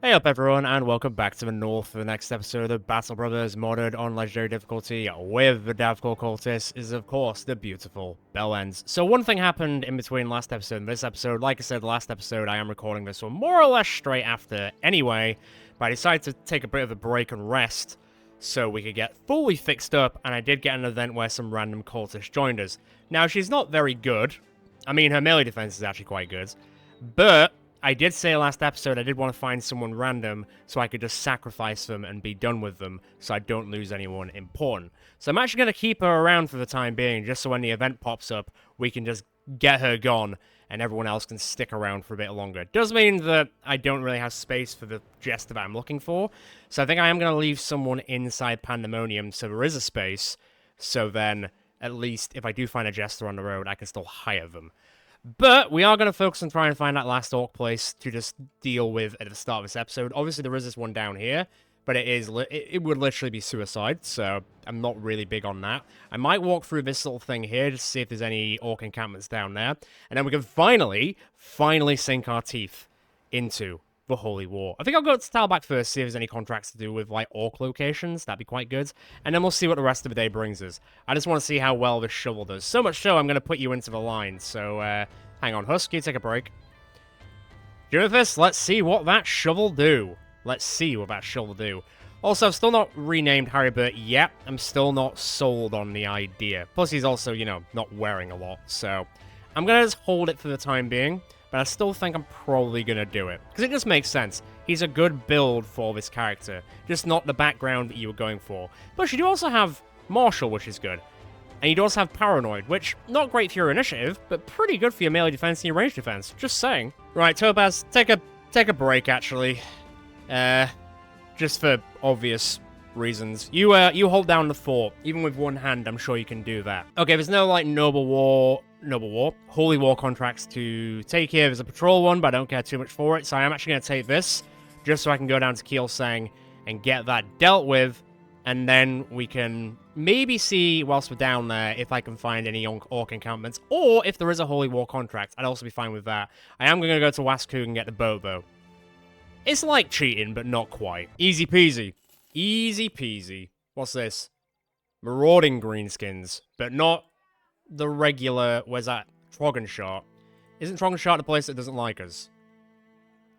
Hey up everyone, and welcome back to the North for the next episode of Battle Brothers modded on Legendary difficulty with the Davkul Cultists is of course the beautiful Bellends. So one thing happened in between last episode and this episode. Like I said, last episode I am recording this one more or less straight after anyway, but I decided to take a bit of a break and rest so we could get fully fixed up, and I did get an event where some random cultist joined us. Now she's not very good. I mean, her melee defense is actually quite good, but I did say last episode I did want to find someone random so I could just sacrifice them and be done with them so I don't lose anyone important. So I'm actually going to keep her around for the time being, just so when the event pops up, we can just get her gone and everyone else can stick around for a bit longer. It does mean that I don't really have space for the jester that I'm looking for, so I think I am going to leave someone inside Pandemonium so there is a space, so then at least if I do find a jester on the road, I can still hire them. But we are going to focus on trying to find that last orc place to just deal with at the start of this episode. Obviously, there is this one down here, but it would literally be suicide, so I'm not really big on that. I might walk through this little thing here just to see if there's any orc encampments down there, and then we can finally sink our teeth into the Holy War. I think I'll go to Talbak first, see if there's any contracts to do with, like, orc locations. That'd be quite good. And then we'll see what the rest of the day brings us. I just want to see how well this shovel does. So much so, I'm going to put you into the line. So, hang on, Husk, you take a break. Junithus, let's see what that shovel do. Let's see what that shovel do. Also, I've still not renamed Harrybert yet. I'm still not sold on the idea. Plus, he's also, you know, not wearing a lot. So, I'm going to just hold it for the time being. But I still think I'm probably going to do it. Because it just makes sense. He's a good build for this character. Just not the background that you were going for. But you do also have Martial, which is good. And you do also have Paranoid, which, not great for your initiative, but pretty good for your melee defense and your range defense. Just saying. Right, Topaz, take a break, actually. Just for obvious reasons. You hold down the fort. Even with one hand, I'm sure you can do that. Okay, there's no, like, Noble War, Holy War contracts to take here. There's a patrol one, but I don't care too much for it, so I am actually going to take this, just so I can go down to Kielsang and get that dealt with, and then we can maybe see, whilst we're down there, if I can find any orc encampments, or if there is a Holy War contract, I'd also be fine with that. I am going to go to Waskug and get the boat, though. It's like cheating, but not quite. Easy peasy. Easy peasy. What's this? Marauding greenskins, but not the regular, where's that? Troggenshot. Isn't Troggenshot the place that doesn't like us?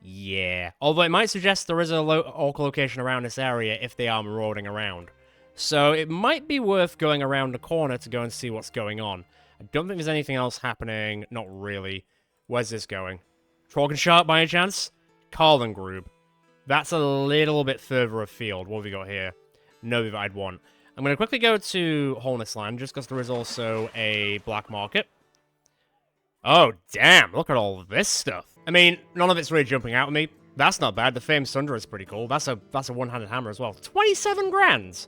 Yeah. Although it might suggest there is a orc location around this area if they are marauding around. So it might be worth going around the corner to go and see what's going on. I don't think there's anything else happening. Not really. Where's this going? Troggenshot by any chance? Carlengroup. That's a little bit further afield. What have we got here? No that I'd want. I'm going to quickly go to Holness Land, just because there is also a black market. Oh, damn, look at all this stuff. I mean, none of it's really jumping out at me. That's not bad. The Famed Sunder is pretty cool. That's a one-handed hammer as well. 27 grand!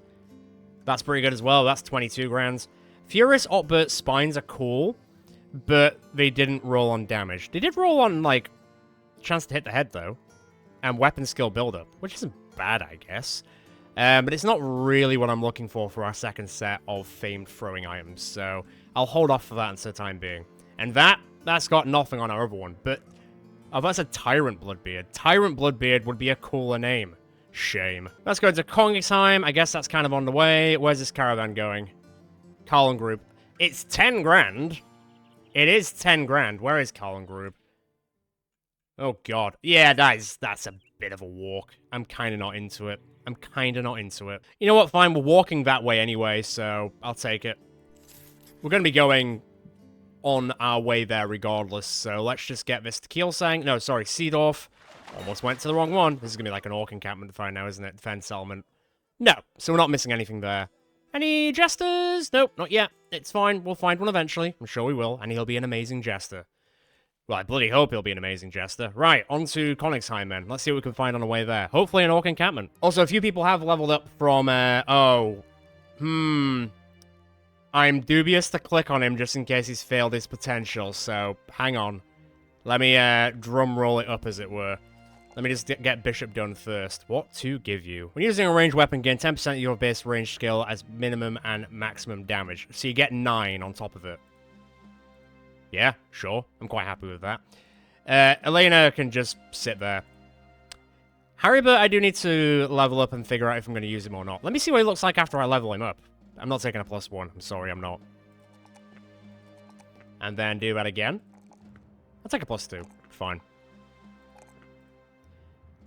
That's pretty good as well. That's 22 grand. Furious Otbert spines are cool, but they didn't roll on damage. They did roll on, like, chance to hit the head, though, and weapon skill buildup, which isn't bad, I guess. But it's not really what I'm looking for our second set of famed throwing items, so I'll hold off for that until the time being. And that's got nothing on our other one, but... Oh, that's a Tyrant Bloodbeard. Tyrant Bloodbeard would be a cooler name. Shame. Let's go to Kongigsheim. I guess that's kind of on the way. Where's this caravan going? Carlengroup. It's 10 grand. It is 10 grand. Where is Carlengroup? Oh, God. Yeah, that's a bit of a walk. I'm kind of not into it. You know what? Fine, we're walking that way anyway, so I'll take it. We're going to be going on our way there regardless, so let's just get this to Kielsang. No, sorry, Seedorf. Almost went to the wrong one. This is going to be like an orc encampment to find now, isn't it? Defense settlement. No, so we're not missing anything there. Any jesters? Nope, not yet. It's fine. We'll find one eventually. I'm sure we will, and he'll be an amazing jester. Well, I bloody hope he'll be an amazing jester. Right, on to Königsheim then. Let's see what we can find on the way there. Hopefully an orc encampment. Also, a few people have leveled up from, I'm dubious to click on him just in case he's failed his potential, so hang on. Let me, drum roll it up, as it were. Let me just get Bishop done first. What to give you? When using a ranged weapon, gain 10% of your base range skill as minimum and maximum damage. So you get 9 on top of it. Yeah, sure. I'm quite happy with that. Elena can just sit there. Haribert, I do need to level up and figure out if I'm going to use him or not. Let me see what he looks like after I level him up. I'm not taking a +1. I'm sorry, I'm not. And then do that again. I'll take a +2. Fine.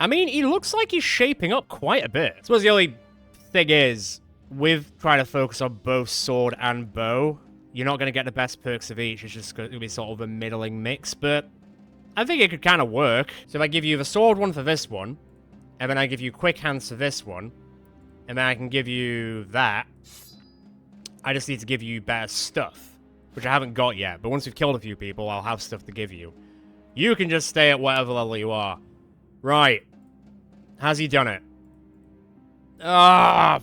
I mean, he looks like he's shaping up quite a bit. I suppose the only thing is, with trying to focus on both sword and bow, you're not going to get the best perks of each. It's just going to be sort of a middling mix, but I think it could kind of work. So if I give you the sword one for this one, and then I give you quick hands for this one, and then I can give you that, I just need to give you better stuff, which I haven't got yet. But once we've killed a few people, I'll have stuff to give you. You can just stay at whatever level you are. Right. How's he done it? Ah,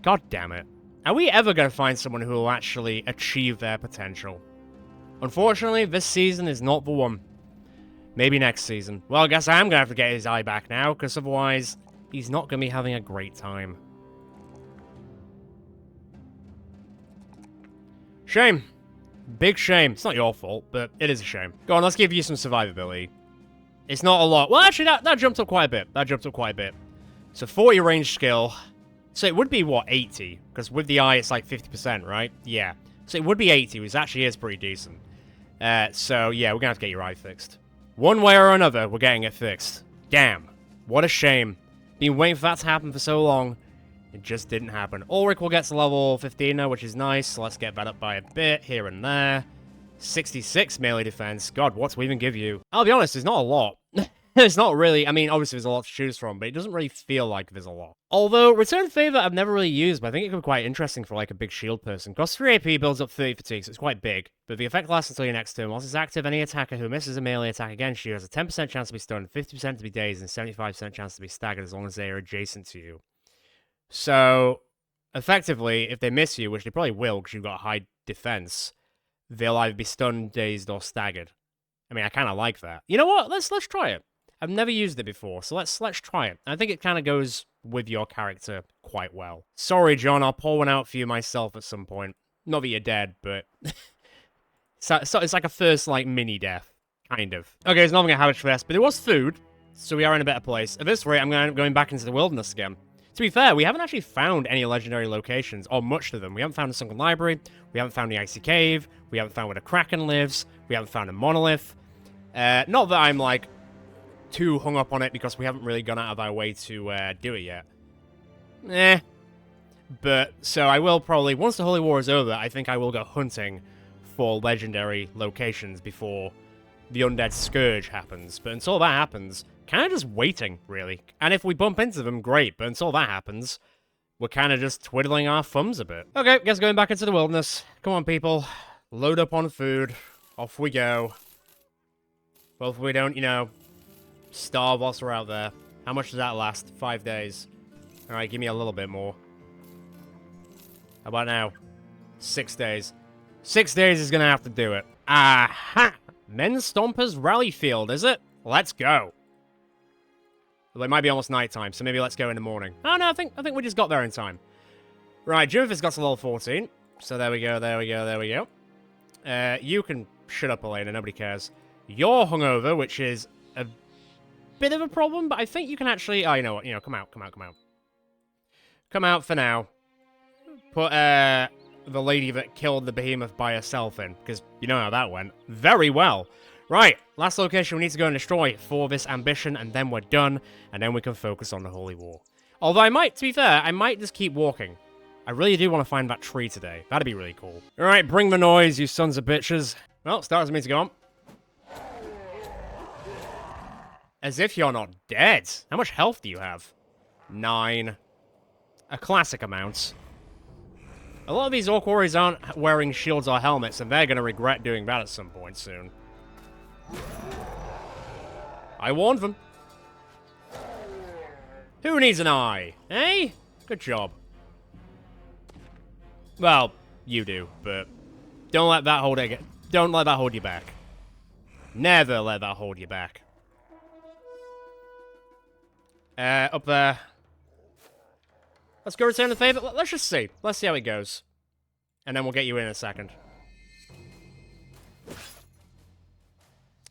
God damn it. Are we ever going to find someone who will actually achieve their potential? Unfortunately, this season is not the one. Maybe next season. Well, I guess I am going to have to get his eye back now, because otherwise, he's not going to be having a great time. Shame. Big shame. It's not your fault, but it is a shame. Go on, let's give you some survivability. It's not a lot. Well, actually, that jumped up quite a bit. That jumped up quite a bit. So 40 range skill. So it would be, what, 80? Because with the eye, it's like 50%, right? Yeah. So it would be 80, which actually is pretty decent. So, yeah, we're going to have to get your eye fixed. One way or another, we're getting it fixed. Damn. What a shame. Been waiting for that to happen for so long. It just didn't happen. Ulrich will get to level 15 now, which is nice. So let's get that up by a bit here and there. 66 melee defense. God, what do we even give you? I'll be honest, there's not a lot. It's not really, I mean, obviously there's a lot to choose from, but it doesn't really feel like there's a lot. Although, Return Favor I've never really used, but I think it could be quite interesting for like a big shield person. Costs 3 AP, builds up 30 fatigue, so it's quite big. But the effect lasts until your next turn. Whilst it's active, any attacker who misses a melee attack against you has a 10% chance to be stunned, 50% to be dazed, and 75% chance to be staggered as long as they are adjacent to you. So, effectively, if they miss you, which they probably will because you've got high defense, they'll either be stunned, dazed, or staggered. I mean, I kind of like that. You know what? Let's try it. I've never used it before, so let's try it. I think it kind of goes with your character quite well. Sorry, John, I'll pour one out for you myself at some point. Not that you're dead, but so it's like a first like mini death, kind of. Okay, it's not going to have a fest, but there was food, so we are in a better place. At this rate, I'm going back into the wilderness again. To be fair, we haven't actually found any legendary locations, or much of them. We haven't found a sunken library, we haven't found the icy cave, we haven't found where the Kraken lives, we haven't found a monolith. Not that I'm like too hung up on it because we haven't really gone out of our way to do it yet. But, so I will probably, once the Holy War is over, I think I will go hunting for legendary locations before the Undead Scourge happens. But until that happens, kind of just waiting, really. And if we bump into them, great. But until that happens, we're kind of just twiddling our thumbs a bit. Okay, guess going back into the wilderness. Come on, people. Load up on food. Off we go. Well, if we don't, you know, starve whilst we're out there. How much does that last? 5 days. Alright, give me a little bit more. How about now? 6 days. 6 days is gonna have to do it. Aha! Men's Stompers Rally Field, is it? Let's go. Well, it might be almost nighttime, so maybe let's go in the morning. Oh, no, I think we just got there in time. Right, Junifer's got to level 14. So there we go, there we go, there we go. You can shut up, Elena, nobody cares. You're hungover, which is a bit of a problem, but I think you can actually... Oh, you know what? You know, come out, come out, come out. Come out for now. Put, the lady that killed the behemoth by herself in, because you know how that went. Very well. Right, last location we need to go and destroy for this ambition, and then we're done, and then we can focus on the Holy War. Although I might, to be fair, I might just keep walking. I really do want to find that tree today. That'd be really cool. Alright, bring the noise, you sons of bitches. Well, stars me to go on. As if you're not dead. How much health do you have? 9. A classic amount. A lot of these orc warriors aren't wearing shields or helmets, and they're going to regret doing that at some point soon. I warned them. Who needs an eye? Eh? Good job. Well, you do, but don't let that hold you. Don't let that hold you back. Never let that hold you back. Up there. Let's go return the favor. Let's just see. Let's see how it goes. And then we'll get you in a second.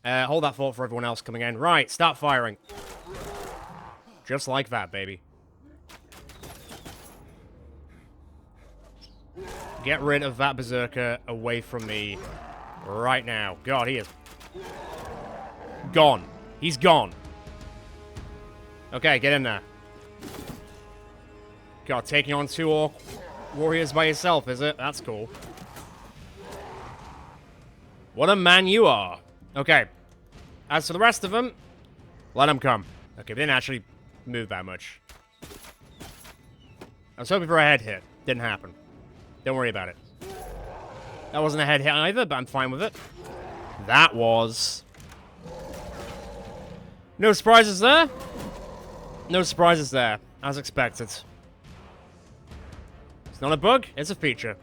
Hold that thought for everyone else coming in. Right, start firing. Just like that, baby. Get rid of that berserker away from me right now. God, he is gone. He's gone. Okay, get in there. God, taking on 2 orc warriors by yourself, is it? That's cool. What a man you are. Okay. As for the rest of them, let them come. Okay, they didn't actually move that much. I was hoping for a head hit. Didn't happen. Don't worry about it. That wasn't a head hit either, but I'm fine with it. That was... No surprises there. No surprises there, as expected. It's not a bug, it's a feature.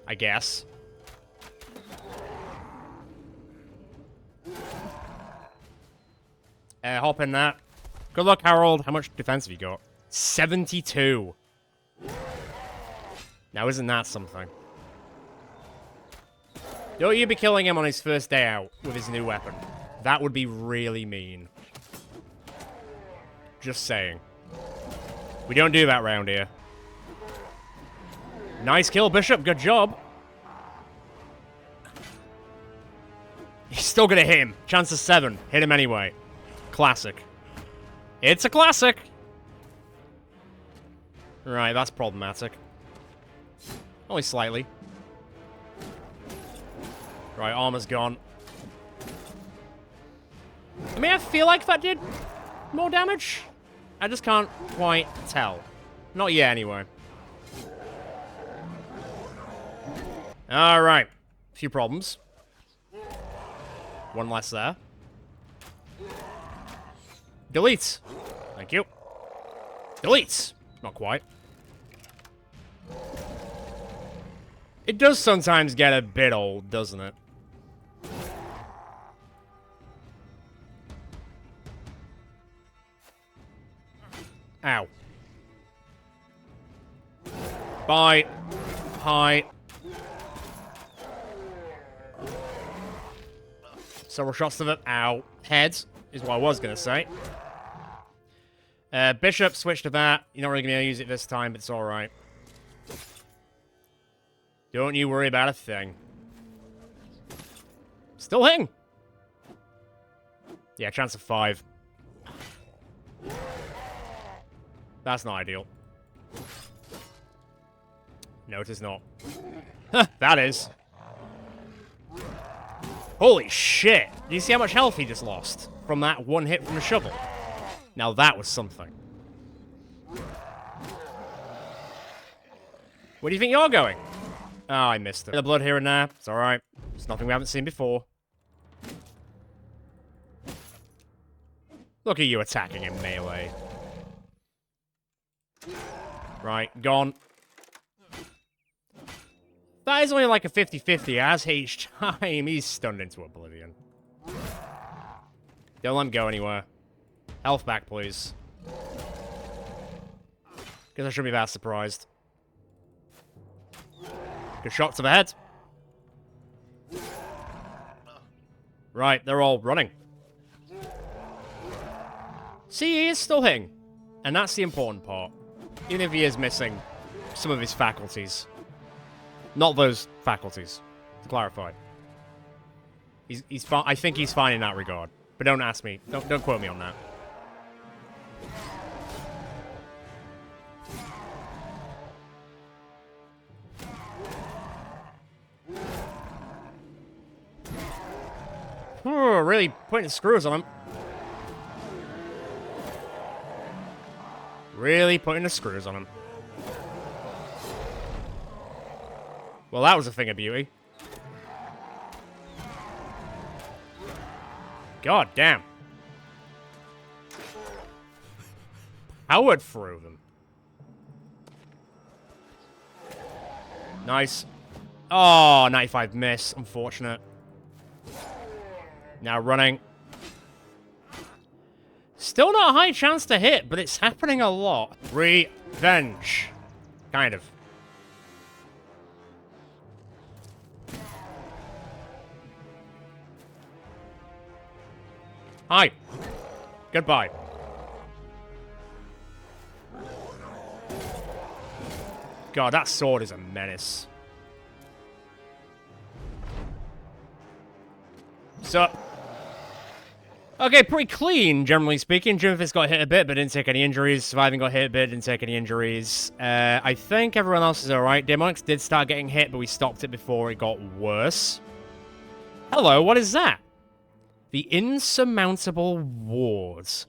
I guess. Hop in that. Good luck, Harold. How much defense have you got? 72. Now, isn't that something? Don't you be killing him on his first day out with his new weapon. That would be really mean. Just saying. We don't do that round here. Nice kill, Bishop. Good job. He's still gonna hit him. Chance of 7. Hit him anyway. Classic. It's a classic. Right, that's problematic. Only slightly. Right, armor's gone. I mean, I feel like that did more damage. I just can't quite tell. Not yet, anyway. Alright. A few problems. One less there. Delete. Thank you. Delete. Not quite. It does sometimes get a bit old, doesn't it? Ow. Bye. Hi. Several shots of it. Ow. Heads is what I was going to say. Bishop, switch to that. You're not really going to use it this time, but it's alright. Don't you worry about a thing. Still hitting. Yeah, chance of 5. That's not ideal. No, it is not. That is. Holy shit! Do you see how much health he just lost from that one hit from the shovel? Now that was something. Where do you think you're going? Oh, I missed it. The blood here and there. It's alright. It's nothing we haven't seen before. Look at you attacking in melee. Right, gone. That is only like a 50-50, as each time he's stunned into oblivion. Don't let him go anywhere. Health back, please. Guess I shouldn't be that surprised. Good shot to the head. Right, they're all running. See, he is still hitting. And that's the important part. Even if he is missing some of his faculties. Not those faculties, to clarify. He's fine. I think he's fine in that regard. But don't ask me. Don't quote me on that. Really putting the screws on him. Really putting the screws on him. Well, that was a thing of beauty. God damn. Powered through them. Nice. Oh, 95 miss. Unfortunate. Now running. Still not a high chance to hit, but it's happening a lot. Revenge. Kind of. Hi. Goodbye. God, that sword is a menace. So, okay, pretty clean, generally speaking. Jimfist got hit a bit, but didn't take any injuries. Surviving got hit a bit, didn't take any injuries. I think everyone else is alright. Demonics did start getting hit, but we stopped it before it got worse. Hello, what is that? The Insurmountable Wards.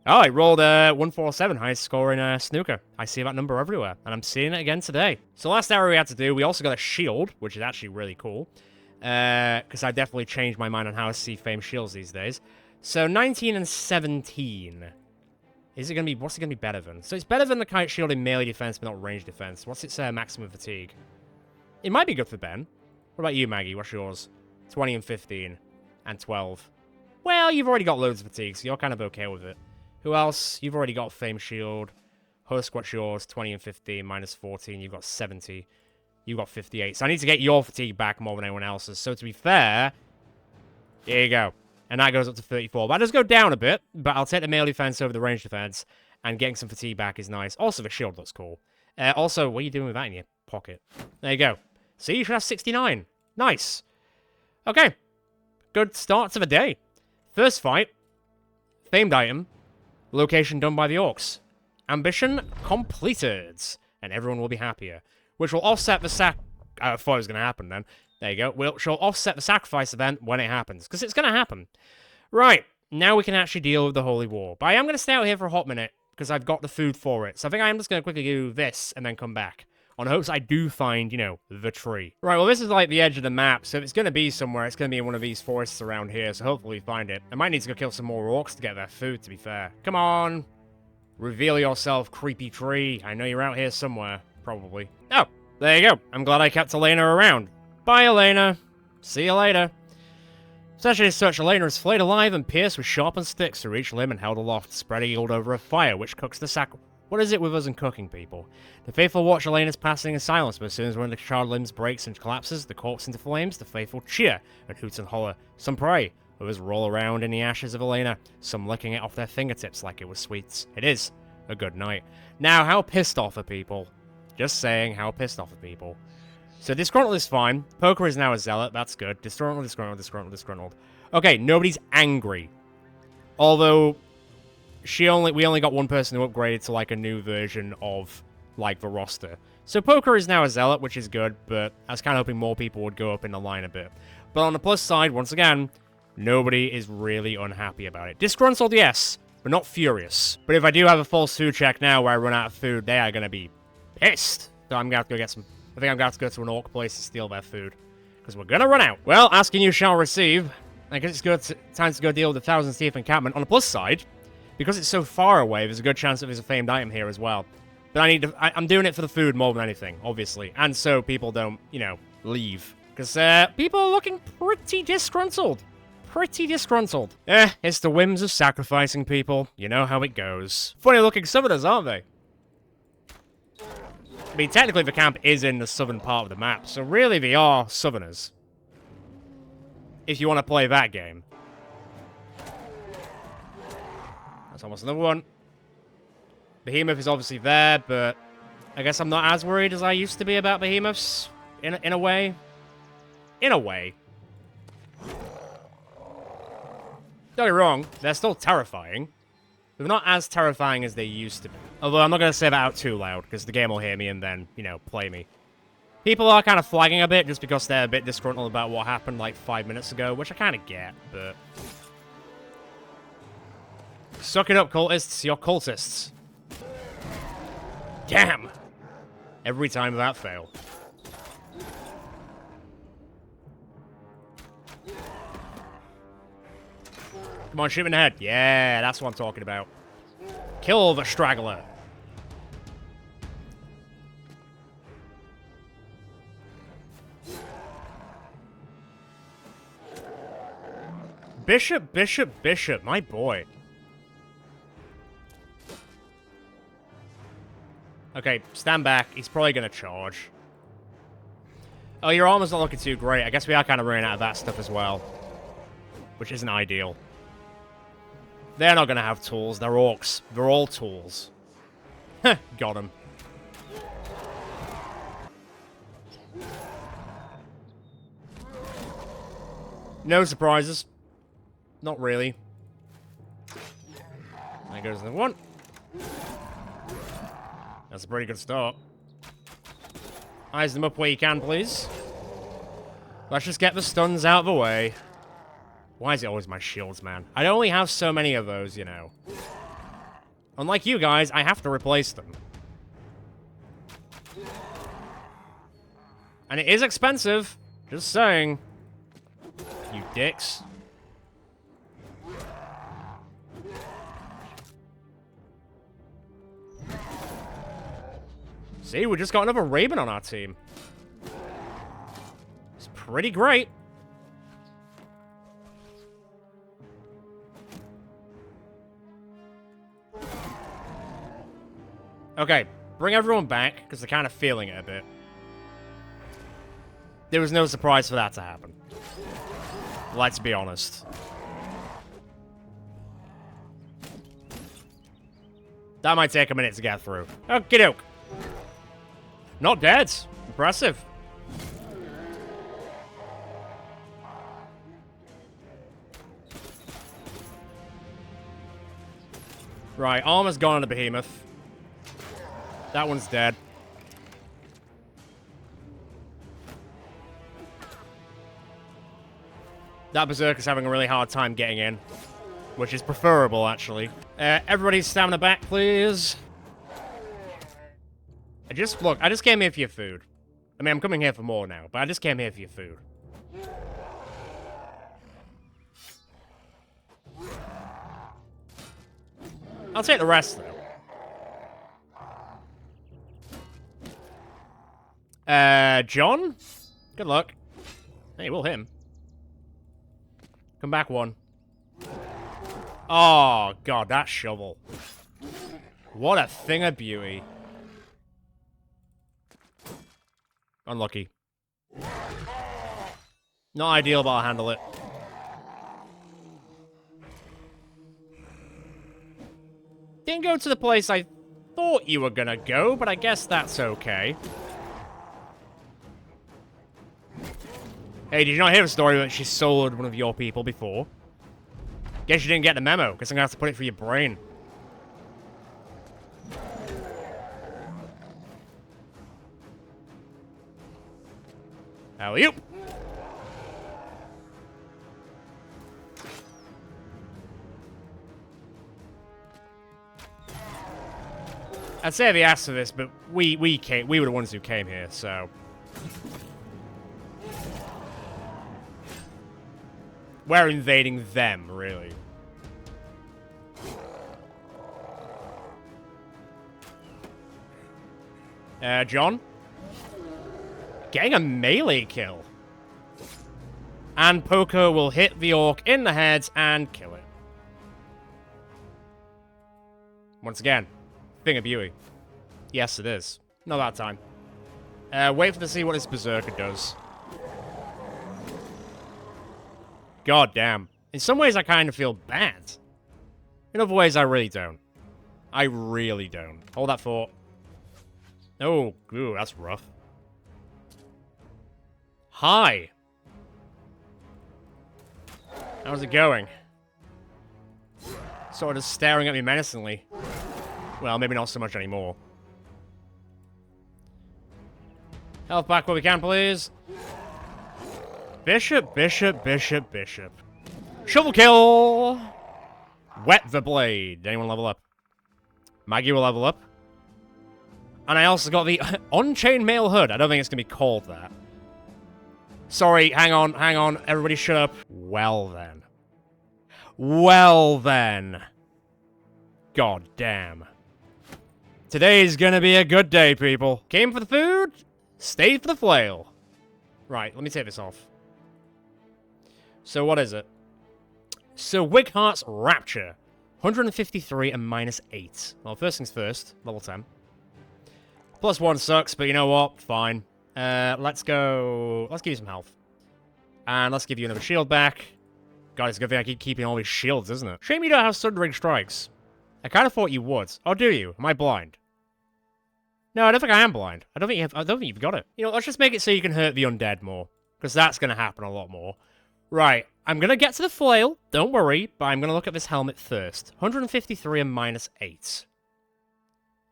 Oh, I rolled a 147, highest score in snooker. I see that number everywhere, and I'm seeing it again today. So last hour we had to do, we also got a shield, which is actually really cool. Because I definitely changed my mind on how to see famed shields these days. So 19 and 17. Is it going to be, what's it going to be better than? So it's better than the kite shield in melee defense, but not range defense. What's its maximum fatigue? It might be good for Ben. What about you, Maggie? What's yours? 20 and 15. And 12. Well, you've already got loads of fatigue, so you're kind of okay with it. Who else? You've already got Fame Shield. Husk, what's yours? 20 and 15, minus 14. You've got 70. You've got 58. So I need to get your fatigue back more than anyone else's. So to be fair, here you go. And that goes up to 34. That does go down a bit, but I'll take the melee defense over the range defense. And getting some fatigue back is nice. Also, the shield looks cool. Also, what are you doing with that in your pocket? There you go. See, you should have 69. Nice. Okay. Good start to the day. First fight. Famed item. Location done by the orcs. Ambition completed. And everyone will be happier. Which will offset the I thought it was going to happen then. There you go. Which will offset the sacrifice event when it happens. Because it's going to happen. Right. Now we can actually deal with the Holy War. But I am going to stay out here for a hot minute. Because I've got the food for it. So I think I am just going to quickly do this and then come back. On hopes I do find, you know, the tree. Right, well, this is like the edge of the map, so if it's going to be somewhere, it's going to be in one of these forests around here, so hopefully we find it. I might need to go kill some more orcs to get their food, to be fair. Come on! Reveal yourself, creepy tree. I know you're out here somewhere, probably. Oh, there you go. I'm glad I kept Elena around. Bye, Elena. See you later. Essentially, as such, Elena is flayed alive and pierced with sharpened sticks through each limb and held aloft, spread eagled over a fire, which cooks the What is it with us and cooking people? The faithful watch Elena's passing in silence, but as soon as one of the charred limbs breaks and collapses, the corpse into flames, the faithful cheer and hoot and holler. Some pray, others roll around in the ashes of Elena, some licking it off their fingertips like it was sweets. It is a good night. Now, how pissed off are people? Just saying, how pissed off are people? So Disgruntled is fine. Poker is now a zealot, that's good. Disgruntled. Okay, nobody's angry. Although we only got one person who upgraded to, like, a new version of, like, the roster. So Poker is now a zealot, which is good, but I was kind of hoping more people would go up in the line a bit. But on the plus side, once again, nobody is really unhappy about it. Disgruntled, yes, but not furious. But if I do have a false food check now where I run out of food, they are going to be pissed. So I'm going to have to go get some... I think I'm going to have to go to an orc place to steal their food. Because we're going to run out. Well, asking you shall receive. I guess it's time to go deal with the Thousand Teeth encampment. On the plus side... Because it's so far away, there's a good chance that there's a famed item here as well. But I'm doing it for the food more than anything, obviously. And so people don't, you know, leave. Because people are looking pretty disgruntled. It's the whims of sacrificing people. You know how it goes. Funny looking southerners, aren't they? I mean, technically the camp is in the southern part of the map. So really they are southerners. If you want to play that game. That's almost another one. Behemoth is obviously there, but I guess I'm not as worried as I used to be about behemoths. In a way. In a way. Don't get me wrong, they're still terrifying. But they're not as terrifying as they used to be. Although I'm not going to say that out too loud, because the game will hear me and then, you know, play me. People are kind of flagging a bit, just because they're a bit disgruntled about what happened like 5 minutes ago, which I kind of get, but... Suck it up, cultists. You're cultists. Damn! Every time without fail. Come on, shoot him in the head. Yeah, that's what I'm talking about. Kill the straggler. Bishop, my boy. Okay, stand back. He's probably going to charge. Oh, your armor's not looking too great. I guess we are kind of running out of that stuff as well. Which isn't ideal. They're not gonna have tools. They're orcs. They're all tools. Heh, got him. No surprises. Not really. There goes the one. That's a pretty good start. Eyes them up where you can, please. Let's just get the stuns out of the way. Why is it always my shields, man? I only have so many of those, you know. Unlike you guys, I have to replace them. And it is expensive. Just saying. You dicks. See, we just got another Raven on our team. It's pretty great. Okay, bring everyone back, because they're kind of feeling it a bit. There was no surprise for that to happen. Let's be honest. That might take a minute to get through. Okie doke. Not dead. Impressive. Right, armor's gone on the behemoth. That one's dead. That berserker's having a really hard time getting in, which is preferable, actually. Everybody's stamina back, please. I just came here for your food. I mean, I'm coming here for more now, but I just came here for your food. I'll take the rest, though. John? Good luck. Hey, we'll hit him. Come back one. Oh, God, that shovel. What a thing of beauty. Unlucky. Not ideal, but I'll handle it. Didn't go to the place I thought you were gonna go, but I guess that's okay. Hey, did you not hear the story that she sold one of your people before? Guess you didn't get the memo. Guess I'm gonna have to put it through your brain. Alley-oop! I'd say they asked for this, but we were the ones who came here, so... We're invading them, really. John? Getting a melee kill. And Poker will hit the orc in the head and kill it. Once again, thing of beauty. Yes, it is. Not that time. Wait for to see what this berserker does. God damn. In some ways, I kind of feel bad. In other ways, I really don't. I really don't. Hold that thought. Oh, ooh, that's rough. Hi. How's it going? Sort of just staring at me menacingly. Well, maybe not so much anymore. Health back where we can, please. Bishop, bishop, bishop, bishop. Shovel kill! Wet the blade. Anyone level up? Maggie will level up. And I also got the on-chain mail hood. I don't think it's going to be called that. Sorry, hang on. Everybody shut up. Well then. Well then. God damn. Today's gonna be a good day, people. Came for the food, stayed for the flail. Right, let me take this off. So what is it? So Wighart's Rapture. 153 and -8. Well, first things first, level 10. +1 sucks, but you know what? Fine. Let's go... Let's give you some health. And let's give you another shield back. God, it's a good thing I keep keeping all these shields, isn't it? Shame you don't have Sundering Strikes. I kind of thought you would. Oh, do you? Am I blind? No, I don't think I am blind. I don't think you've got it. You know, let's just make it so you can hurt the undead more. Because that's going to happen a lot more. Right, I'm going to get to the flail. Don't worry, but I'm going to look at this helmet first. 153 and -8.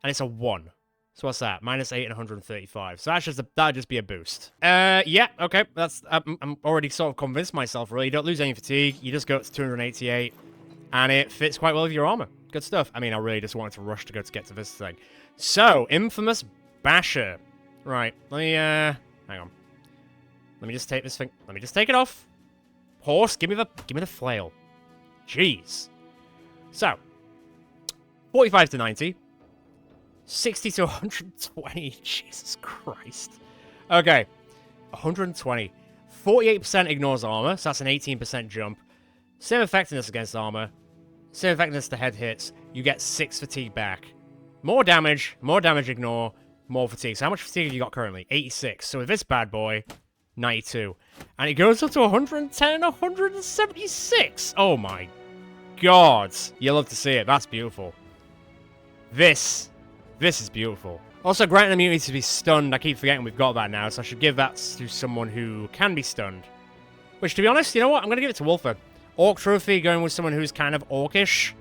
And it's a 1. So what's that? -8 and 135. So that'd just be a boost. Yeah, okay. I'm already sort of convinced myself, really. You don't lose any fatigue. You just go up to 288. And it fits quite well with your armor. Good stuff. I mean, I really just wanted to rush to get to this thing. So, Infamous Basher. Right, let me, hang on. Let me just take this thing. Let me just take it off. Horse, give me the flail. Jeez. So, 45 to 90. 60 to 120. Jesus Christ. Okay. 120. 48% ignores armor, so that's an 18% jump. Same effectiveness against armor. Same effectiveness to head hits. You get 6 fatigue back. More damage ignore, more fatigue. So how much fatigue have you got currently? 86. So with this bad boy, 92. And it goes up to 110 and 176. Oh my god. You'll love to see it. That's beautiful. This is beautiful. Also, grant an immunity to be stunned. I keep forgetting we've got that now, so I should give that to someone who can be stunned. Which, to be honest, you know what? I'm going to give it to Wolfer. Orc Trophy going with someone who's kind of orcish.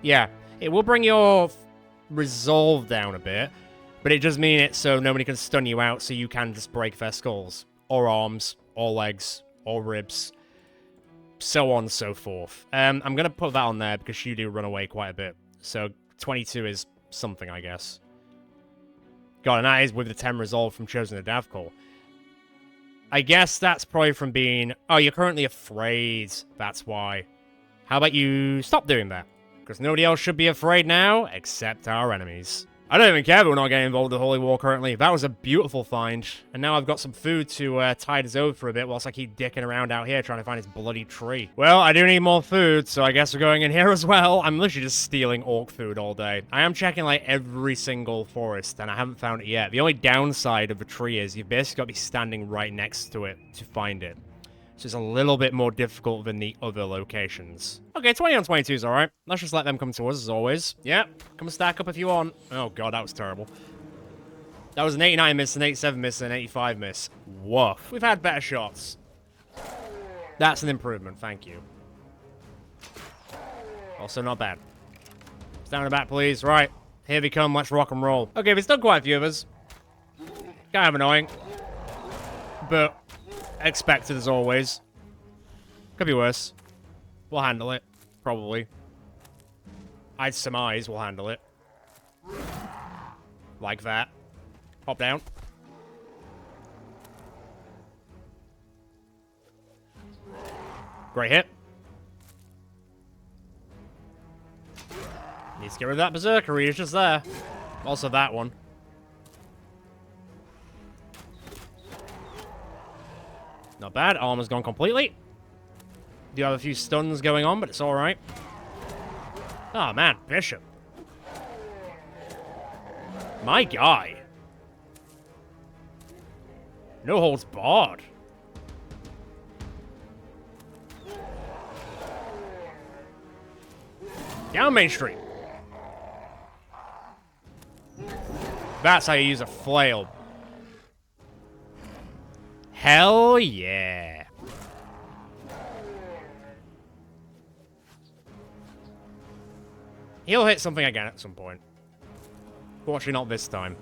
Yeah, it will bring your resolve down a bit, but it does mean it so nobody can stun you out, so you can just break their skulls. Or arms, or legs, or ribs. So on and so forth. I'm going to put that on there because you do run away quite a bit. So 22 is something, I guess. God, and that is with the 10 resolve from Chosen to Davkul. I guess that's probably from being... Oh, you're currently afraid. That's why. How about you stop doing that? Because nobody else should be afraid now, except our enemies. I don't even care if we're not getting involved with the Holy War currently. That was a beautiful find. And now I've got some food to tide us over for a bit whilst I keep dicking around out here trying to find this bloody tree. Well, I do need more food, so I guess we're going in here as well. I'm literally just stealing orc food all day. I am checking, like, every single forest, and I haven't found it yet. The only downside of the tree is you've basically got to be standing right next to it to find it. So it's a little bit more difficult than the other locations. Okay, 20 on 22 is alright. Let's just let them come to us, as always. Yep, come stack up if you want. Oh god, that was terrible. That was an 89 miss, an 87 miss, and an 85 miss. Woof. We've had better shots. That's an improvement, thank you. Also not bad. Stand in the back, please. Right, here we come, let's rock and roll. Okay, there's still quite a few of us. Kind of annoying. But... expected as always. Could be worse. We'll handle it. Probably. I'd surmise we'll handle it. Like that. Hop down. Great hit. Needs to get rid of that berserker. He's just there. Also that one. Not bad. Armor's gone completely. Do have a few stuns going on, but it's alright. Oh, man. Bishop. My guy. No holds barred. Down Main Street. That's how you use a flail. Hell yeah. He'll hit something again at some point. Fortunately not this time.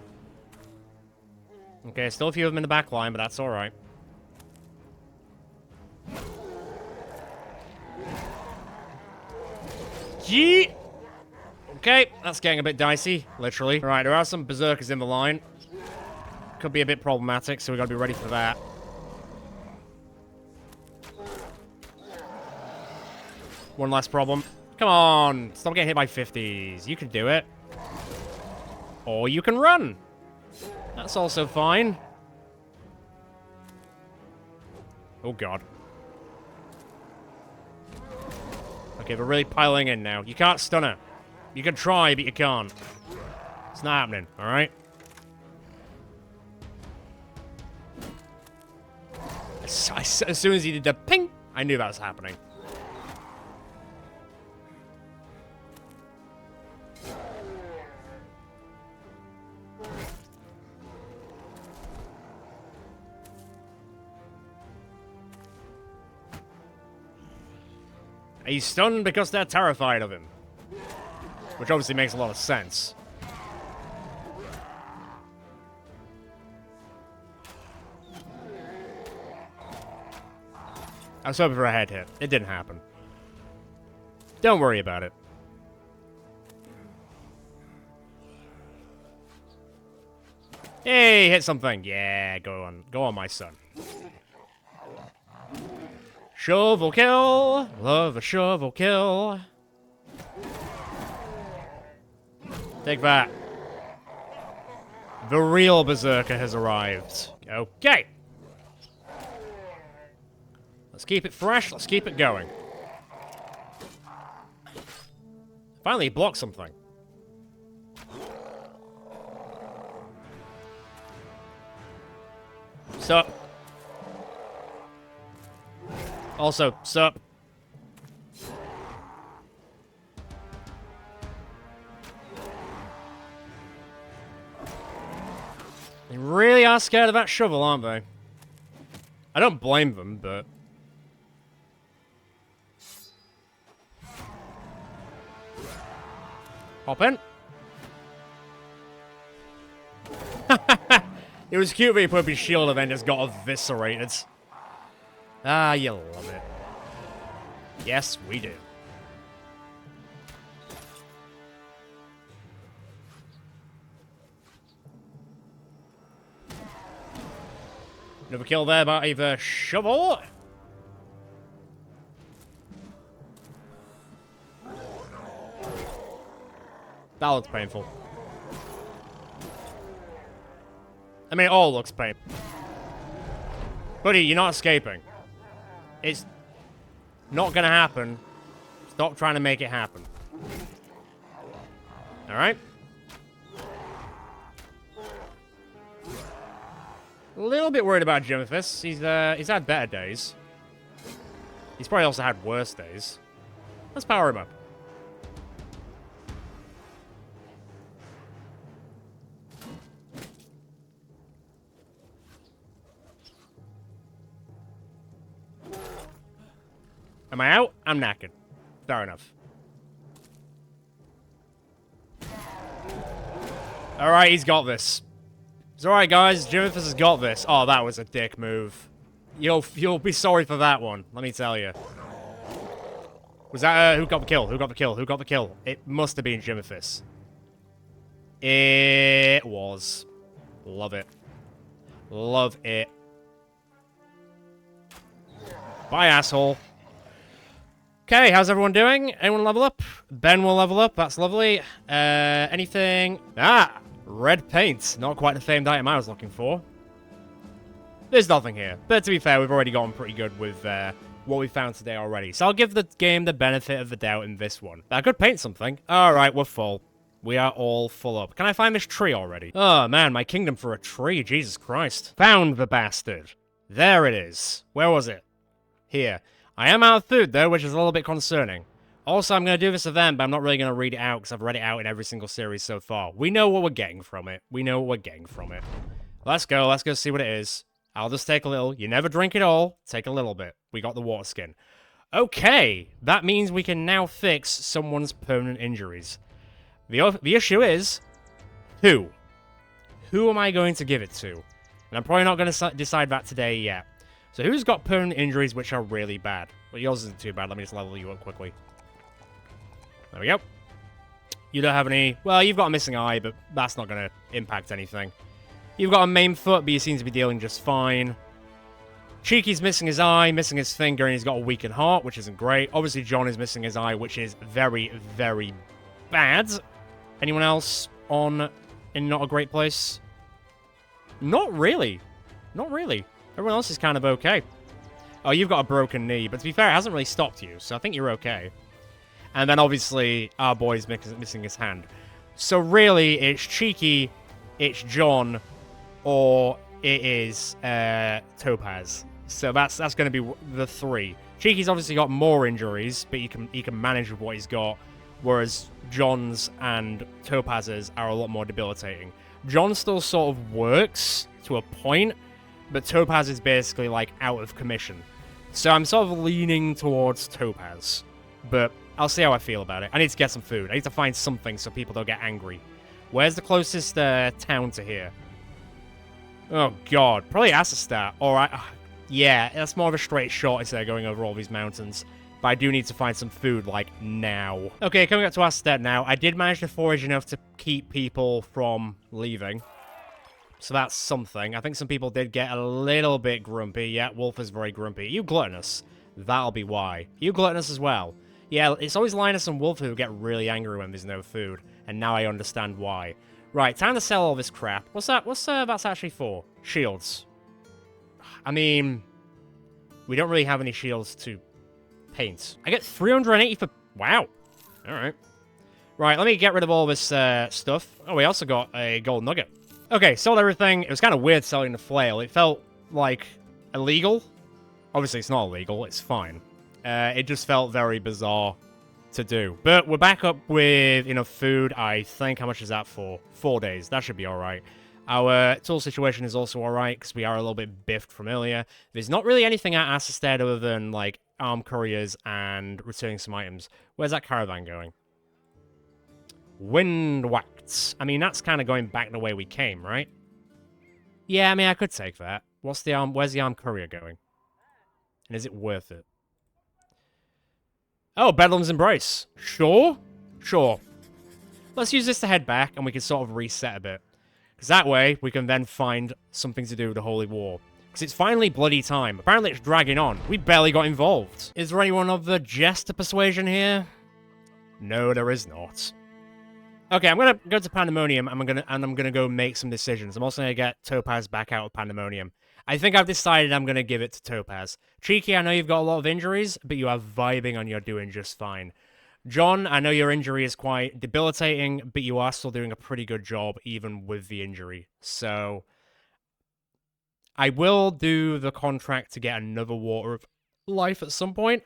Okay, still a few of them in the back line, but that's alright. Gee! Okay, that's getting a bit dicey, literally. Alright, there are some berserkers in the line. Could be a bit problematic, so we gotta be ready for that. One last problem. Come on, stop getting hit by 50s. You can do it. Or you can run. That's also fine. Oh, God. Okay, we're really piling in now. You can't stun her. You can try, but you can't. It's not happening, alright? As soon as he did the ping, I knew that was happening. He's stunned because they're terrified of him. Which obviously makes a lot of sense. I was hoping for a head hit. It didn't happen. Don't worry about it. Hey, hit something. Yeah, go on. Go on, my son. Shovel kill. Love a shovel kill. Take that. The real berserker has arrived. Okay. Let's keep it fresh. Let's keep it going. Finally, he blocked something. Sup. Also, sup. They really are scared of that shovel, aren't they? I don't blame them, but... Hop in. It was cute when he put up his shield and then just got eviscerated. Ah, you love it. Yes, we do. Another kill there by the shovel. That looks painful. I mean, it all looks painful. Buddy, you're not escaping. It's not gonna happen. Stop trying to make it happen. Alright? A little bit worried about Jimithus. He's had better days. He's probably also had worse days. Let's power him up. Am I out? I'm knackered. Fair enough. Alright, he's got this. It's alright, guys. Jimithus has got this. Oh, that was a dick move. You'll be sorry for that one, let me tell you. Was that, who got the kill? Who got the kill? Who got the kill? It must have been Jimithus. It was. Love it. Love it. Bye, asshole. Okay, how's everyone doing? Anyone level up? Ben will level up, that's lovely. Anything? Ah! Red paint. Not quite the famed item I was looking for. There's nothing here. But to be fair, we've already gotten pretty good with what we found today already. So I'll give the game the benefit of the doubt in this one. I could paint something. Alright, we're full. We are all full up. Can I find this tree already? Oh man, my kingdom for a tree. Jesus Christ. Found the bastard. There it is. Where was it? Here. I am out of food, though, which is a little bit concerning. Also, I'm going to do this event, but I'm not really going to read it out, because I've read it out in every single series so far. We know what we're getting from it. We know what we're getting from it. Let's go. Let's go see what it is. I'll just take a little. You never drink it all. Take a little bit. We got the water skin. Okay. That means we can now fix someone's permanent injuries. The issue is, who? Who am I going to give it to? And I'm probably not going to decide that today yet. So who's got permanent injuries which are really bad? Well, yours isn't too bad. Let me just level you up quickly. There we go. You don't have any... Well, you've got a missing eye, but that's not going to impact anything. You've got a main foot, but you seem to be dealing just fine. Cheeky's missing his eye, missing his finger, and he's got a weakened heart, which isn't great. Obviously, John is missing his eye, which is very, very bad. Anyone else in not a great place? Not really. Not really. Everyone else is kind of okay. Oh, you've got a broken knee, but to be fair, it hasn't really stopped you, so I think you're okay. And then, obviously, our boy's missing his hand. So, really, it's Cheeky, it's John, or it is Topaz. So, that's going to be the three. Cheeky's obviously got more injuries, but he can manage with what he's got, whereas John's and Topaz's are a lot more debilitating. John still sort of works to a point, but Topaz is basically, like, out of commission. So I'm sort of leaning towards Topaz. but I'll see how I feel about it. I need to get some food. I need to find something so people don't get angry. Where's the closest town to here? Oh, God. Probably Assistat. All right. Yeah, that's more of a straight shot instead of going over all these mountains. But I do need to find some food, like, now. Okay, coming up to Assistat now. I did manage to forage enough to keep people from leaving. So that's something. I think some people did get a little bit grumpy. Yeah, Wolf is very grumpy. You gluttonous? That'll be why. You gluttonous as well? Yeah, it's always Linus and Wolf who get really angry when there's no food. And now I understand why. Right, time to sell all this crap. What's that? What's that's actually for? Shields. I mean, we don't really have any shields to paint. I get 380 for... Wow. Alright. Right, let me get rid of all this stuff. Oh, we also got a gold nugget. Okay, sold everything. It was kind of weird selling the flail. It felt, like, illegal. Obviously, it's not illegal. It's fine. It just felt very bizarre to do. But we're back up with enough food, I think. How much is that for? 4 days. That should be alright. Our tool situation is also alright, because we are a little bit biffed from earlier. There's not really anything at Assisted other than, like, armed couriers and returning some items. Where's that caravan going? Windwhacked. I mean, that's kind of going back the way we came, right? Yeah, I mean, I could take that. Where's the armed courier going? And is it worth it? Oh, Bedlam's Embrace. Sure? Sure. Let's use this to head back, and we can sort of reset a bit. Because that way, we can then find something to do with the Holy War. Because it's finally bloody time. Apparently it's dragging on. We barely got involved. Is there anyone of the Jester persuasion here? No, there is not. Okay, I'm gonna go to Pandemonium, and I'm gonna go make some decisions. I'm also gonna get Topaz back out of Pandemonium. I think I've decided I'm gonna give it to Topaz. Cheeky, I know you've got a lot of injuries, but you are vibing and you're doing just fine. John, I know your injury is quite debilitating, but you are still doing a pretty good job even with the injury. So I will do the contract to get another Water of Life at some point,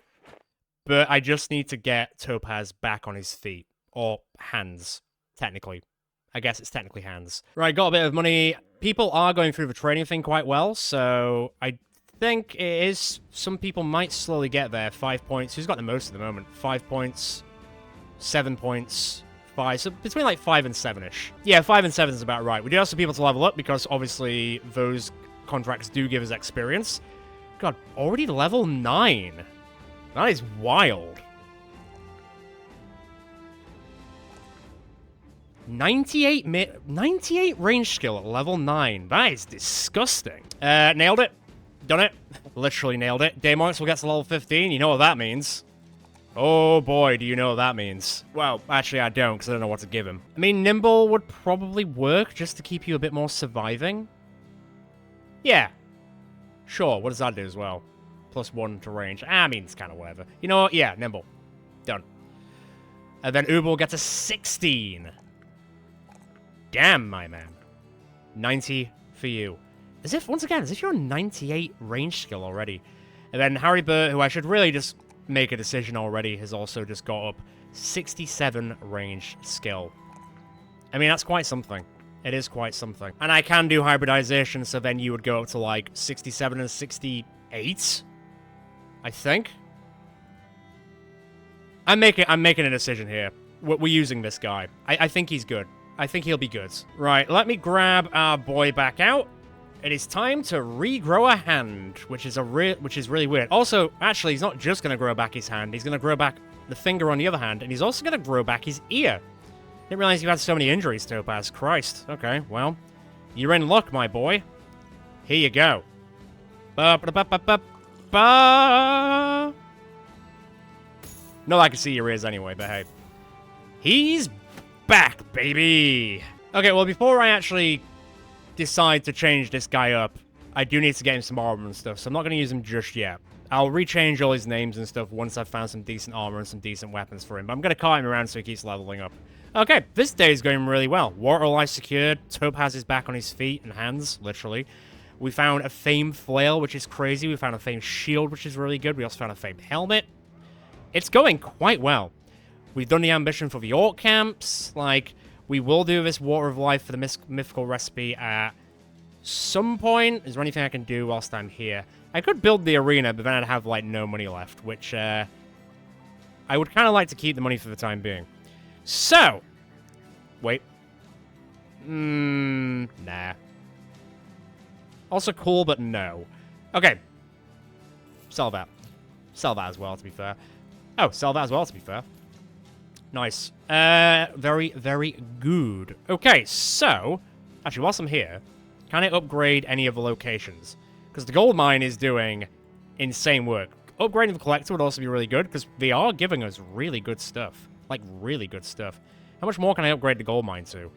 but I just need to get Topaz back on his feet, or hands. Technically. I guess it's technically hands. Right, got a bit of money. People are going through the training thing quite well, so I think it is... Some people might slowly get there. 5 points. Who's got the most at the moment? 5 points. 7 points. 5. So between like 5 and 7-ish. Yeah, 5 and 7 is about right. We do have some people to level up because obviously those contracts do give us experience. God, already level 9. That is wild. 98 range skill at level 9. That is disgusting. Nailed it. Done it. Literally nailed it. Daemons will get to level 15. You know what that means. Oh boy, do you know what that means. Well, actually I don't, because I don't know what to give him. I mean, Nimble would probably work just to keep you a bit more surviving. Yeah. Sure, what does that do as well? +1 to range. I mean, it's kind of whatever. You know what? Yeah, Nimble. Done. And then Uber will get to 16. Damn, my man. 90 for you. As if, once again, as if you're on 98 range skill already. And then Harry Burt, who I should really just make a decision already, has also just got up 67 range skill. I mean, that's quite something. It is quite something. And I can do hybridization, so then you would go up to like 67 and 68, I think. I'm making a decision here. We're using this guy. I think he's good. I think he'll be good. Right, let me grab our boy back out. It is time to regrow a hand, which is really weird. Also, actually, he's not just gonna grow back his hand. He's gonna grow back the finger on the other hand, and he's also gonna grow back his ear. Didn't realize you had so many injuries, Topaz. Christ. Okay, well, you're in luck, my boy. Here you go. Ba-ba-da-ba-ba-ba. No, I can see your ears anyway, but hey. He's back, baby! Okay, well, before I actually decide to change this guy up, I do need to get him some armor and stuff, so I'm not going to use him just yet. I'll rechange all his names and stuff once I've found some decent armor and some decent weapons for him, but I'm going to cart him around so he keeps leveling up. Okay, this day is going really well. Water life secured, Topaz is back on his feet and hands, literally. We found a famed flail, which is crazy. We found a famed shield, which is really good. We also found a famed helmet. It's going quite well. We've done the ambition for the orc camps. Like, we will do this Water of Life for the mythical recipe at some point. Is there anything I can do whilst I'm here? I could build the arena, but then I'd have, like, no money left, which, I would kind of like to keep the money for the time being. So, wait. Nah. Also cool, but no. Okay. Sell that. Sell that as well, to be fair. Oh, sell that as well, to be fair. Nice. Very, very good. Okay, so... Actually, whilst I'm here, can I upgrade any of the locations? Because the gold mine is doing insane work. Upgrading the collector would also be really good, because they are giving us really good stuff. Like, really good stuff. How much more can I upgrade the gold mine to?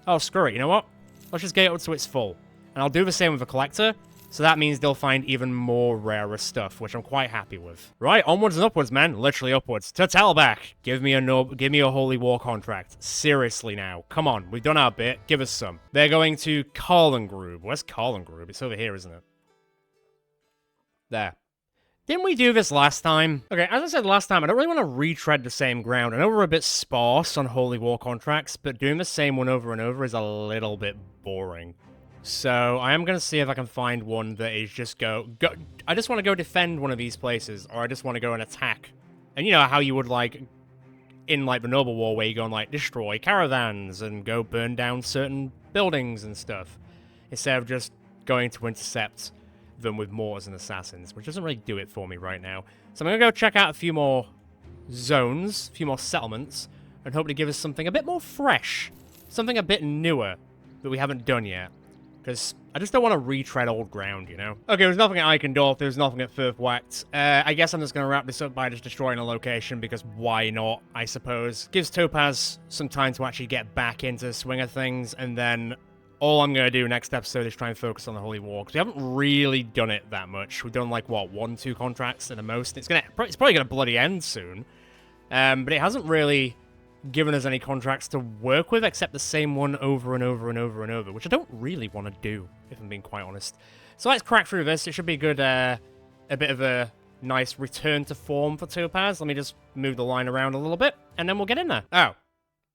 Oh, screw it. You know what? Let's just get it up to its full. And I'll do the same with the collector, so that means they'll find even more rarer stuff, which I'm quite happy with. Right, onwards and upwards, man. Literally upwards. To Talback, give me a holy war contract. Seriously now. Come on, we've done our bit. Give us some. They're going to Karlengrub. Where's Karlengrub? It's over here, isn't it? There. Didn't we do this last time? Okay, as I said last time, I don't really want to retread the same ground. I know we're a bit sparse on holy war contracts, but doing the same one over and over is a little bit boring. So I am going to see if I can find one that is just go. I just want to go defend one of these places, or I just want to go and attack. And you know how you would, like, in, like, the Noble War, where you go and, like, destroy caravans and go burn down certain buildings and stuff, instead of just going to intercept them with mortars and assassins, which doesn't really do it for me right now. So I'm going to go check out a few more zones, a few more settlements, and hope to give us something a bit more fresh, something a bit newer that we haven't done yet. Because I just don't want to retread old ground, you know? Okay, there's nothing at Eikendorf, there's nothing at Firthwacht. I guess I'm just going to wrap this up by just destroying a location, because why not, I suppose. Gives Topaz some time to actually get back into the swing of things, and then all I'm going to do next episode is try and focus on the Holy War, because we haven't really done it that much. We've done, like, what, 1-2 contracts at the most? It's probably going to bloody end soon. But it hasn't really given us any contracts to work with, except the same one over and over and over and over, which I don't really want to do, if I'm being quite honest. So let's crack through this. It should be a good, a bit of a nice return to form for Topaz. Let me just move the line around a little bit, and then we'll get in there. Oh,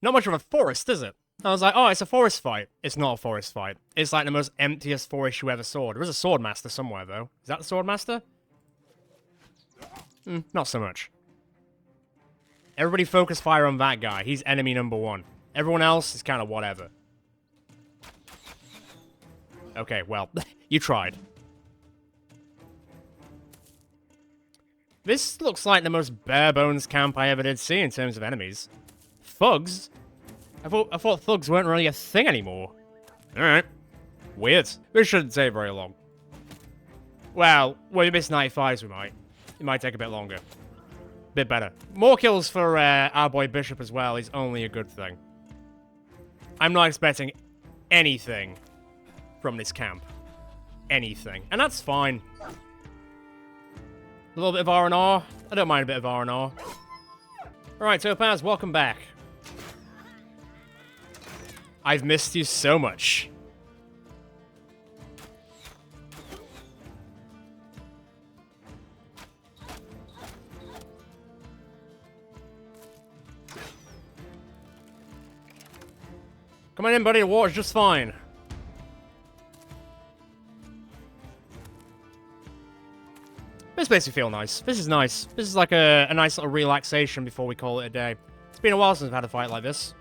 not much of a forest, is it? I was like, oh, it's a forest fight. It's not a forest fight. It's like the most emptiest forest you ever saw. There is a swordmaster somewhere, though. Is that the swordmaster? Not so much. Everybody focus fire on that guy. He's enemy number 1. Everyone else is kind of whatever. Okay, well, you tried. This looks like the most bare-bones camp I ever did see in terms of enemies. Thugs? I thought thugs weren't really a thing anymore. Alright. Weird. This shouldn't take very long. Well, we missed 95s, we might. It might take a bit longer. Bit better. More kills for our boy Bishop as well is only a good thing. I'm not expecting anything from this camp. Anything. And that's fine. A little bit of R&R. I don't mind a bit of R&R. Alright, Topaz, welcome back. I've missed you so much. Come on in, buddy. The water's just fine. This makes me feel nice. This is nice. This is like a nice little relaxation before we call it a day. It's been a while since I've had a fight like this.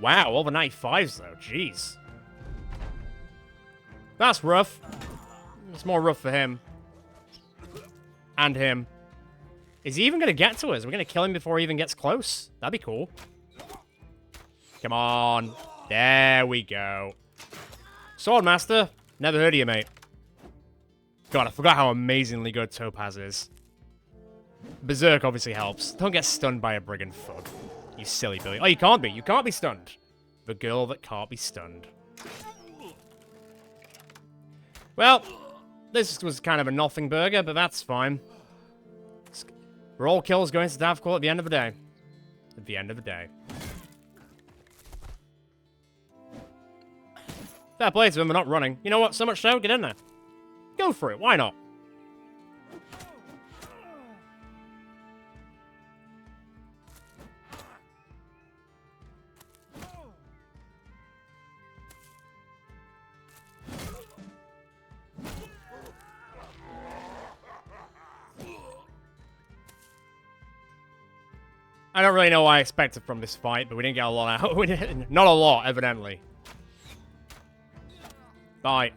Wow, all the 95s, though. Jeez. That's rough. It's more rough for him. And him. Is he even going to get to us? We're going to kill him before he even gets close. That'd be cool. Come on. There we go. Swordmaster. Never heard of you, mate. God, I forgot how amazingly good Topaz is. Berserk obviously helps. Don't get stunned by a brigand thug. You silly Billy. Oh, you can't be. You can't be stunned. The girl that can't be stunned. Well, this was kind of a nothing burger, but that's fine. We're all kills going to Davkul at the end of the day. At the end of the day. Fair play to them, we're not running. You know what? So much so, get in there. Go for it. Why not? I don't really know what I expected from this fight, but we didn't get a lot out. We didn't, not a lot, evidently. Bye.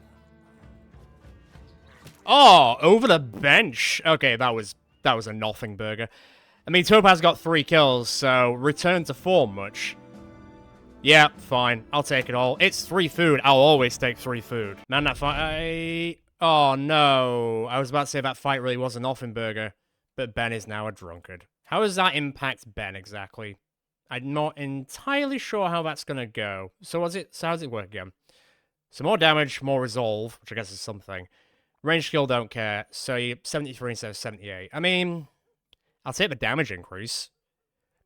Oh, over the bench. Okay, that was a nothing burger. I mean, Topaz got 3 kills, so return to form much. Yeah, fine. I'll take it all. It's 3 food. I'll always take 3 food. Man, that fight... Oh, no. I was about to say that fight really was a nothing burger, but Ben is now a drunkard. How does that impact Ben exactly? I'm not entirely sure how that's going to go. So how does it work again? So more damage, more resolve, which I guess is something. Range skill, don't care. So you're 73 instead of 78. I mean, I'll take the damage increase.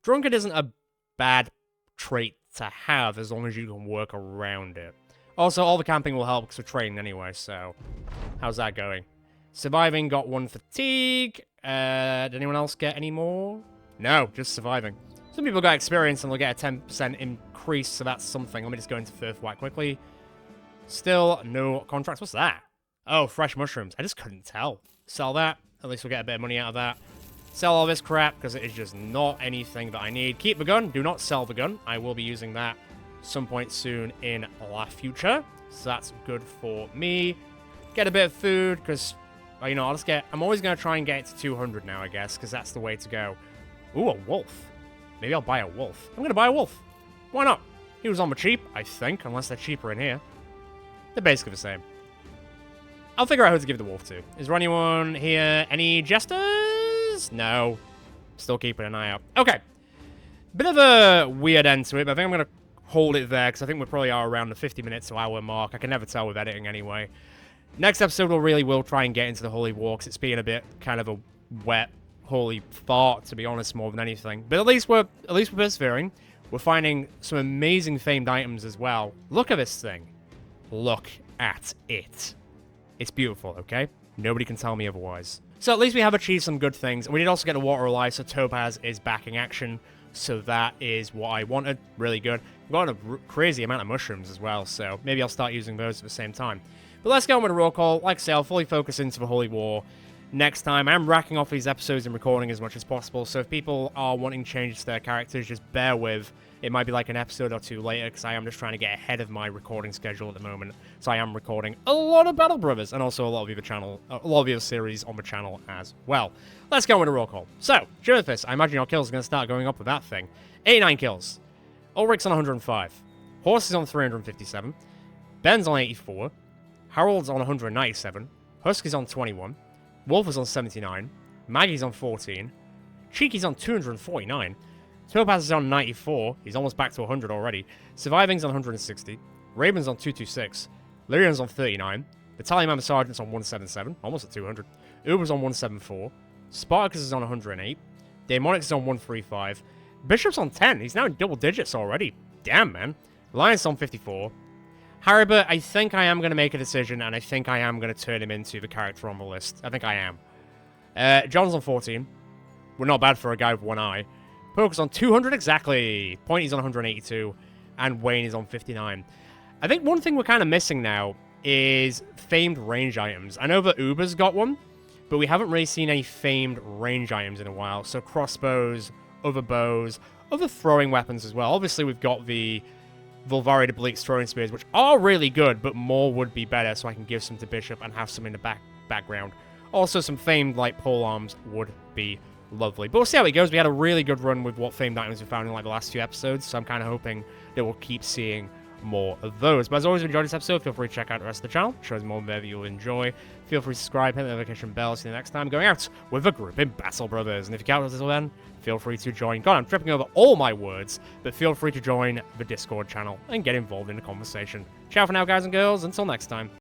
Drunkard isn't a bad trait to have as long as you can work around it. Also, all the camping will help because we're training anyway, so how's that going? Surviving got 1 fatigue. Did anyone else get any more? No, just surviving. Some people got experience and they'll get a 10% increase, so that's something. Let me just go into Firth White quickly. Still no contracts. What's that? Oh, fresh mushrooms. I just couldn't tell. Sell that. At least we'll get a bit of money out of that. Sell all this crap, because it is just not anything that I need. Keep the gun. Do not sell the gun. I will be using that some point soon in the future. So that's good for me. Get a bit of food, because, you know, I'm always going to try and get it to 200 now, I guess, because that's the way to go. Ooh, a wolf. Maybe I'll buy a wolf. I'm going to buy a wolf. Why not? He was on the cheap, I think, unless they're cheaper in here. They're basically the same. I'll figure out who to give the wolf to. Is there anyone here? Any jesters? No. Still keeping an eye out. Okay. Bit of a weird end to it, but I think I'm going to hold it there, because I think we probably are around the 50 minutes to hour mark. I can never tell with editing anyway. Next episode, we will try and get into the Holy War, because it's being a bit kind of a wet, holy fart, to be honest, more than anything. But at least we're persevering. We're finding some amazing famed items as well. Look at this thing. Look at it. It's beautiful, okay? Nobody can tell me otherwise. So at least we have achieved some good things. We did also get the Water Alive, so Topaz is back in action. So that is what I wanted. Really good. We've got a crazy amount of mushrooms as well, so maybe I'll start using those at the same time. But let's go on with the roll call. Like I say, I'll fully focus into the Holy War next time. I'm racking off these episodes and recording as much as possible, so if people are wanting changes to their characters, just bear with. It might be like an episode or 2 later, because I am just trying to get ahead of my recording schedule at the moment. So I am recording a lot of Battle Brothers, and also a lot of the other series on the channel as well. Let's go with a roll call. So, Jurithus, I imagine your kills are going to start going up with that thing. 89 kills. Ulrich's on 105. Horse is on 357. Ben's on 84. Harold's on 197. Husk is on 21. Wolf is on 79. Maggie's on 14. Cheeky's on 249. Topaz is on 94. He's almost back to 100 already. Surviving's on 160. Raven's on 226. Lyrian's on 39. Battalion Member Sergeant's on 177. Almost at 200. Uber's on 174. Spartacus is on 108. Daemonix is on 135. Bishop's on 10. He's now in double digits already. Damn, man. Lion's on 54. Haribert, I think I am going to make a decision, and I think I am going to turn him into the character on the list. I think I am. John's on 14. We're not bad for a guy with one eye. Poke's on 200 exactly. Pointy's on 182. And Wayne is on 59. I think one thing we're kind of missing now is famed range items. I know that Uber's got one, but we haven't really seen any famed range items in a while. So crossbows, other bows, other throwing weapons as well. Obviously, we've got the Volvari de Bleak's throwing spears, which are really good, but more would be better, so I can give some to Bishop and have some in the background. Also, some famed light pole arms would be lovely. But we'll see how it goes. We had a really good run with what famed items we found in like the last few episodes, so I'm kind of hoping that we'll keep seeing more of those. But as always, if you enjoyed this episode, feel free to check out the rest of the channel. Shows more there that you'll enjoy. Feel free to subscribe, hit the notification bell. See you next time going out with a group in Battle Brothers. And if you can't until then, feel free to join. God, I'm tripping over all my words, but feel free to join the Discord channel and get involved in the conversation. Ciao for now, guys and girls. Until next time.